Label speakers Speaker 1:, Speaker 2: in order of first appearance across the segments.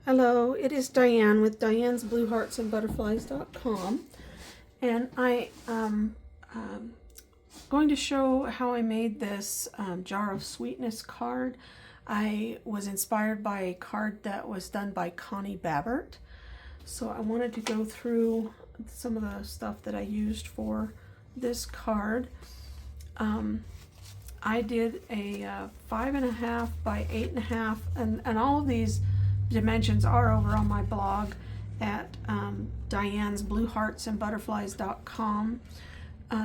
Speaker 1: Hello, it is Diane with Diane's Blue Hearts and Butterflies.com, and I am going to show how I made this Jar of Sweetness card. I was inspired by a card that was done by Connie Babbert, so I wanted to go through some of the stuff that I used for this card. I did a 5.5 by 8.5, and all of these dimensions are over on my blog at Diane's Blue Hearts and Butterflies.com.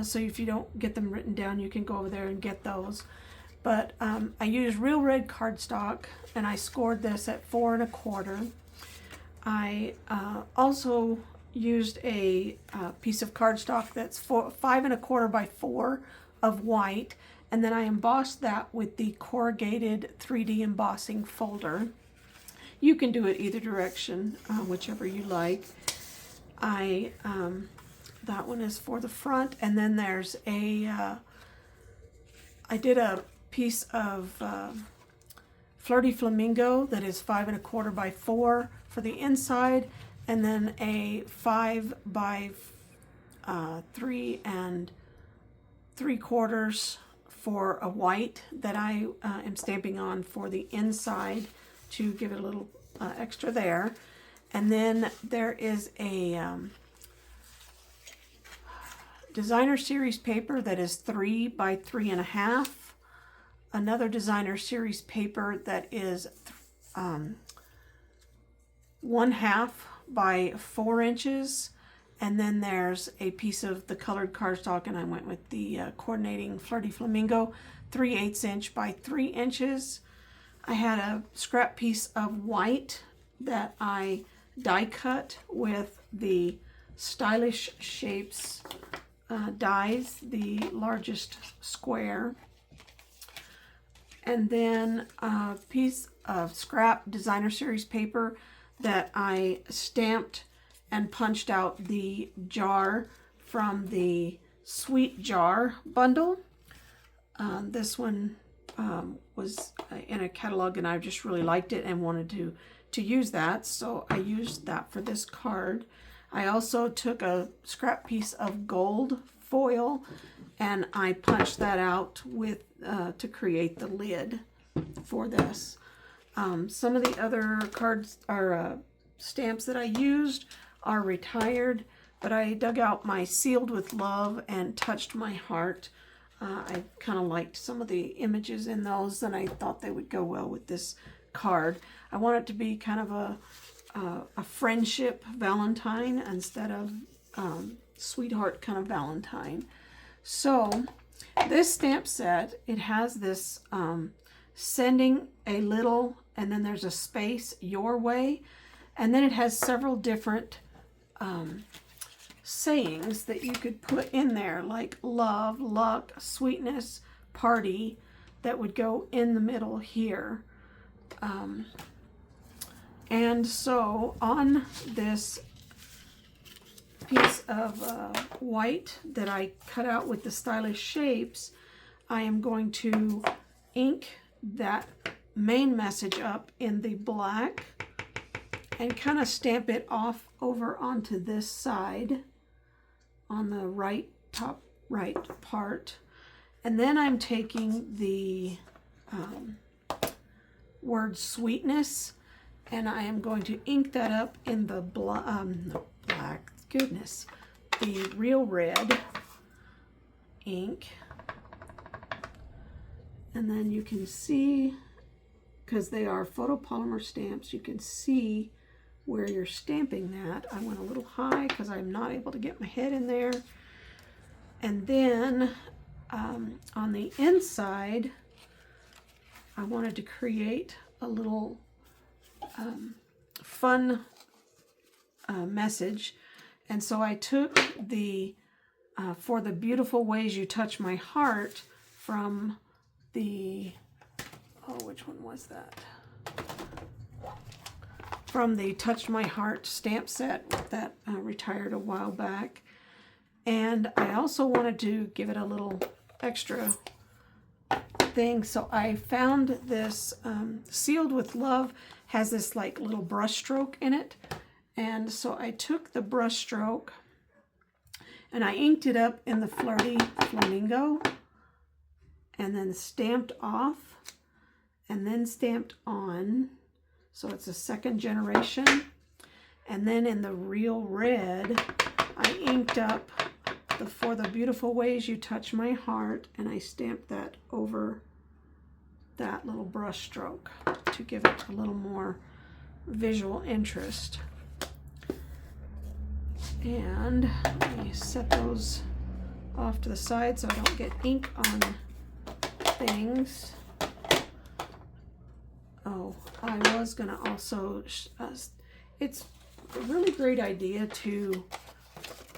Speaker 1: So if you don't get them written down, you can go over there and get those. But I used real red cardstock, and I scored this at 4 1/4. I also used a piece of cardstock that's 5 1/4 by 4 of white, and then I embossed that with the corrugated 3D embossing folder. You can do it either direction, whichever you like. That one is for the front, and then there's I did a piece of Flirty Flamingo that is 5 1/4 by 4 for the inside, and then a 5 by 3 3/4 for a white that I am stamping on for the inside to give it a little extra there. And then there is a designer series paper that is 3 by 3.5. Another designer series paper that is 1/2 by 4 inches. And then there's a piece of the colored cardstock, and I went with the coordinating Flirty Flamingo, 3/8 inch by 3 inches. I had a scrap piece of white that I die cut with the Stylish Shapes dies, the largest square. And then a piece of scrap designer series paper that I stamped and punched out the jar from the Sweet Jar bundle. This one was in a catalog, and I just really liked it and wanted to use that, so I used that for this card. I also took a scrap piece of gold foil, and I punched that out with to create the lid for this. Some of the other cards are stamps that I used are retired, but I dug out my Sealed with Love and Touched My Heart. I kind of liked some of the images in those, and I thought they would go well with this card. I want it to be kind of a friendship Valentine instead of sweetheart kind of Valentine. So this stamp set, it has this sending a little, and then there's a space your way, and then it has several different sayings that you could put in there, like love, luck, sweetness, party, that would go in the middle here. And so on this piece of white that I cut out with the Stylish Shapes, I am going to ink that main message up in the black and kind of stamp it off over onto this side on the right, top right part. And then I'm taking the word sweetness, and I am going to ink that up in the black, goodness, the real red ink. And then you can see, because they are photopolymer stamps, you can see where you're stamping that. I went a little high because I'm not able to get my head in there. And then on the inside, I wanted to create a little fun message. And so I took the For the Beautiful Ways You Touch My Heart from the, which one was that? From the Touched My Heart stamp set that retired a while back. And I also wanted to give it a little extra thing, so I found this Sealed with Love has this like little brush stroke in it. And so I took the brush stroke and I inked it up in the Flirty Flamingo and then stamped off and then stamped on. So it's a second generation. And then in the Real Red, I inked up the For the Beautiful Ways You Touch My Heart, and I stamped that over that little brush stroke to give it a little more visual interest. And I set those off to the side so I don't get ink on things. Oh, I was gonna also, it's a really great idea to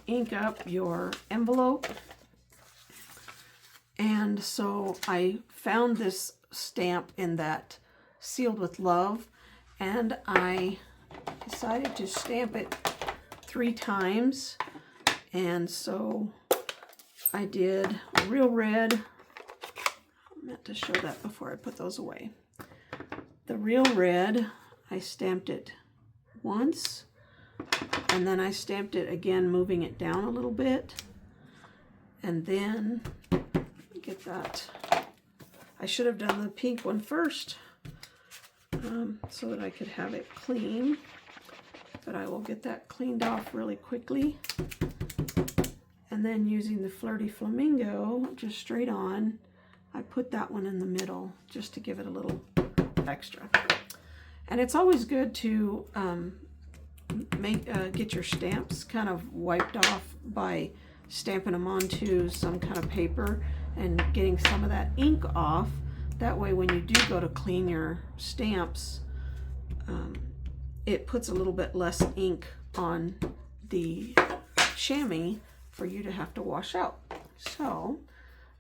Speaker 1: ink up your envelope. And so I found this stamp in that Sealed with Love, and I decided to stamp it 3 times. And so I did Real Red. I meant to show that before I put those away. The Real Red, I stamped it once, and then I stamped it again, moving it down a little bit. And then, get that, I should have done the pink one first, so that I could have it clean, but I will get that cleaned off really quickly. And then using the Flirty Flamingo, just straight on, I put that one in the middle just to give it a little extra. And it's always good to get your stamps kind of wiped off by stamping them onto some kind of paper and getting some of that ink off. That way when you do go to clean your stamps, it puts a little bit less ink on the chamois for you to have to wash out. So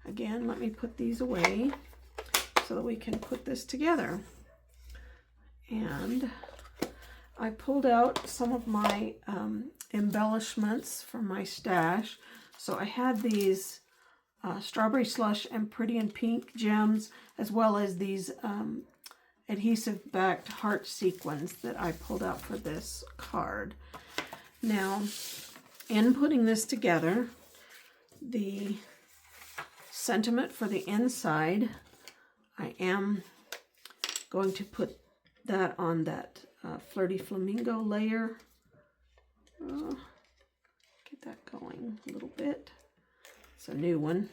Speaker 1: again, let me put these away so that we can put this together. And I pulled out some of my embellishments from my stash. So I had these Strawberry Slush and Pretty in Pink gems, as well as these adhesive backed heart sequins that I pulled out for this card. Now, in putting this together, the sentiment for the inside, I am going to put that on that Flirty Flamingo layer. Get that going a little bit. It's a new one.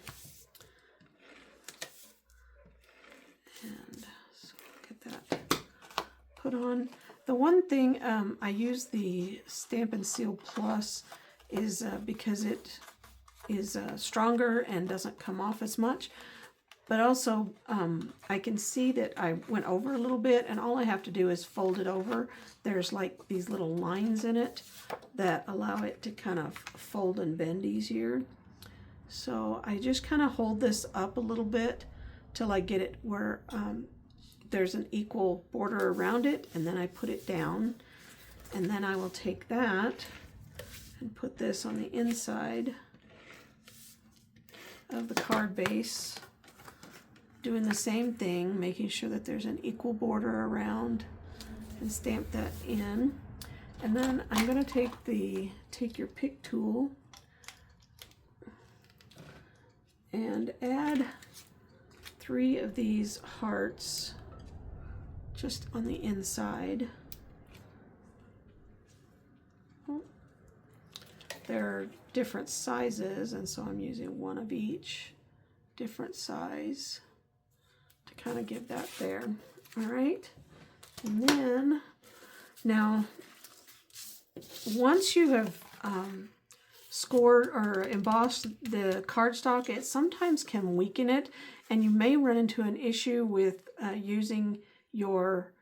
Speaker 1: And so get that put on. The one thing I use the Stampin' Seal Plus is because it is stronger and doesn't come off as much. But also, I can see that I went over a little bit, and all I have to do is fold it over. There's like these little lines in it that allow it to kind of fold and bend easier. So I just kind of hold this up a little bit till I get it where there's an equal border around it, and then I put it down. And then I will take that and put this on the inside of the card base, doing the same thing, making sure that there's an equal border around, and stamp that in. And then I'm going to take your pick tool and add 3 of these hearts just on the inside. They're different sizes, and so I'm using 1 of each different size to kind of give that there. All right, and then now once you have scored or embossed the cardstock, it sometimes can weaken it, and you may run into an issue with using your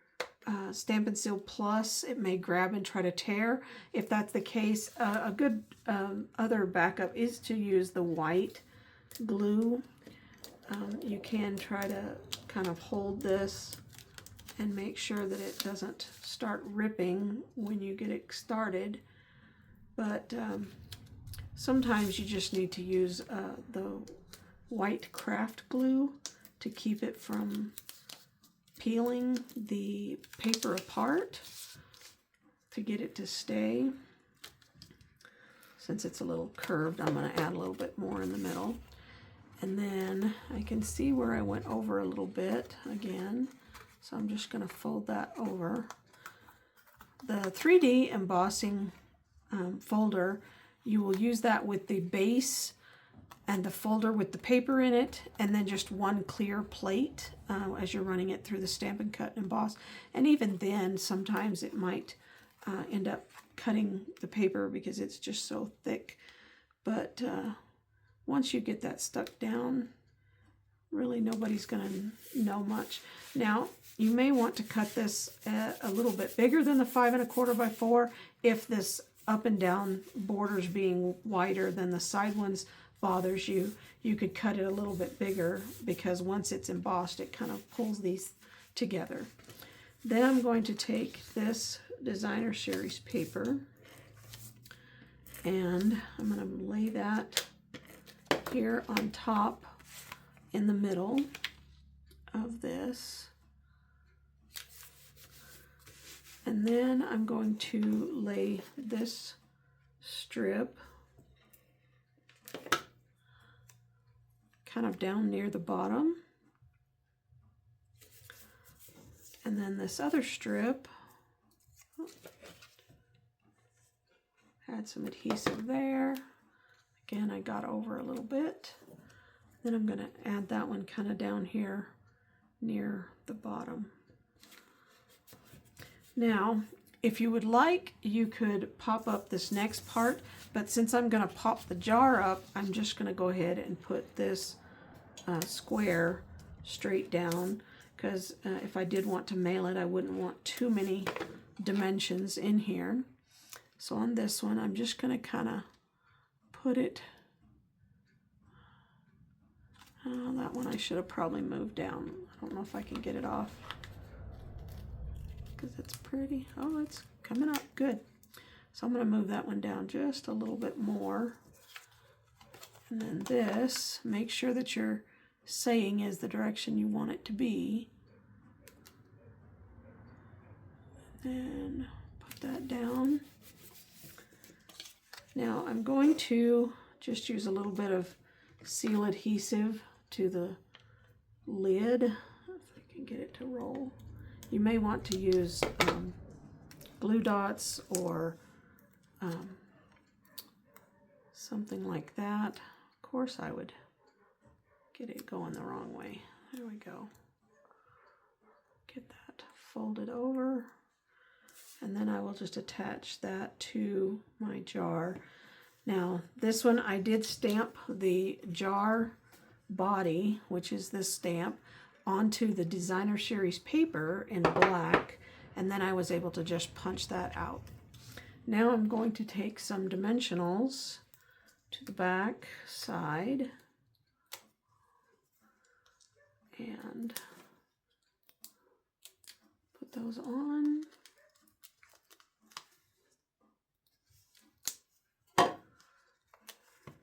Speaker 1: Stampin' Seal Plus. It may grab and try to tear. If that's the case, a good other backup is to use the white glue. You can try to kind of hold this and make sure that it doesn't start ripping when you get it started. But sometimes you just need to use the white craft glue to keep it from peeling the paper apart to get it to stay. Since it's a little curved, I'm going to add a little bit more in the middle. And then I can see where I went over a little bit again. So I'm just going to fold that over. The 3D embossing folder, you will use that with the base and the folder with the paper in it, and then just one clear plate as you're running it through the Stampin' Cut and Emboss. And even then, sometimes it might end up cutting the paper because it's just so thick. But once you get that stuck down, really nobody's going to know much. Now, you may want to cut this a little bit bigger than the 5 1/4 by 4 if this up and down borders being wider than the side ones bothers you. You could cut it a little bit bigger because once it's embossed, it kind of pulls these together. Then I'm going to take this Designer Series paper and I'm going to lay that here on top in the middle of this. And then I'm going to lay this strip kind of down near the bottom. And then this other strip, add some adhesive there. Again, I got over a little bit. Then I'm going to add that one kind of down here near the bottom. Now, if you would like, you could pop up this next part, but since I'm going to pop the jar up, I'm just going to go ahead and put this square straight down, because if I did want to mail it, I wouldn't want too many dimensions in here. So on this one, I'm just going to kind of put it, that one I should have probably moved down. I don't know if I can get it off, because it's pretty. Oh, it's coming up good. So I'm going to move that one down just a little bit more. And then this, make sure that your saying is the direction you want it to be. And then put that down. Now I'm going to just use a little bit of seal adhesive to the lid, if I can get it to roll. You may want to use glue dots or something like that. Of course, I would get it going the wrong way. There we go. Get that folded over. And then I will just attach that to my jar. Now, this one I did stamp the jar body, which is this stamp, onto the Designer Series paper in black, and then I was able to just punch that out. Now I'm going to take some dimensionals to the back side and put those on.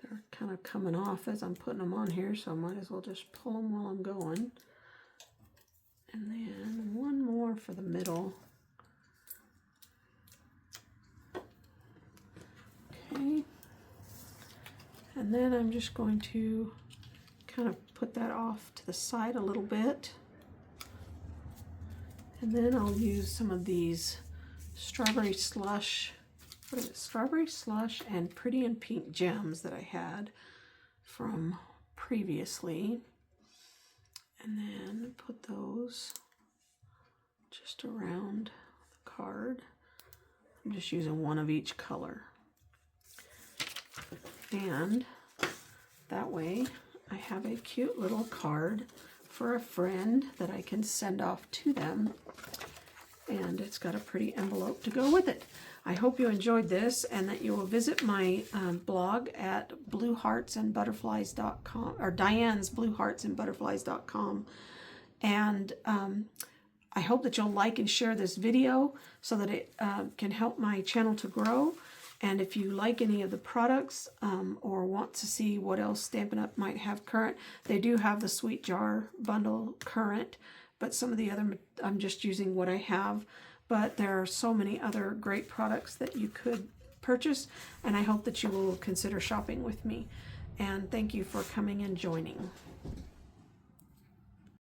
Speaker 1: They're kind of coming off as I'm putting them on here, so I might as well just pull them while I'm going. And then one more for the middle. Okay. And then I'm just going to kind of put that off to the side a little bit. And then I'll use some of these strawberry slush, what is it? Strawberry slush and Pretty in Pink gems that I had from previously. And then put those just around the card. I'm just using one of each color. And that way I have a cute little card for a friend that I can send off to them. And it's got a pretty envelope to go with it. I hope you enjoyed this and that you will visit my blog at blueheartsandbutterflies.com, or dianesblueheartsandbutterflies.com. And I hope that you'll like and share this video so that it can help my channel to grow. And if you like any of the products or want to see what else Stampin' Up! Might have current, they do have the Sweet Jar bundle current. but some of the other, I'm just using what I have. But there are so many other great products that you could purchase, and I hope that you will consider shopping with me. And thank you for coming and joining.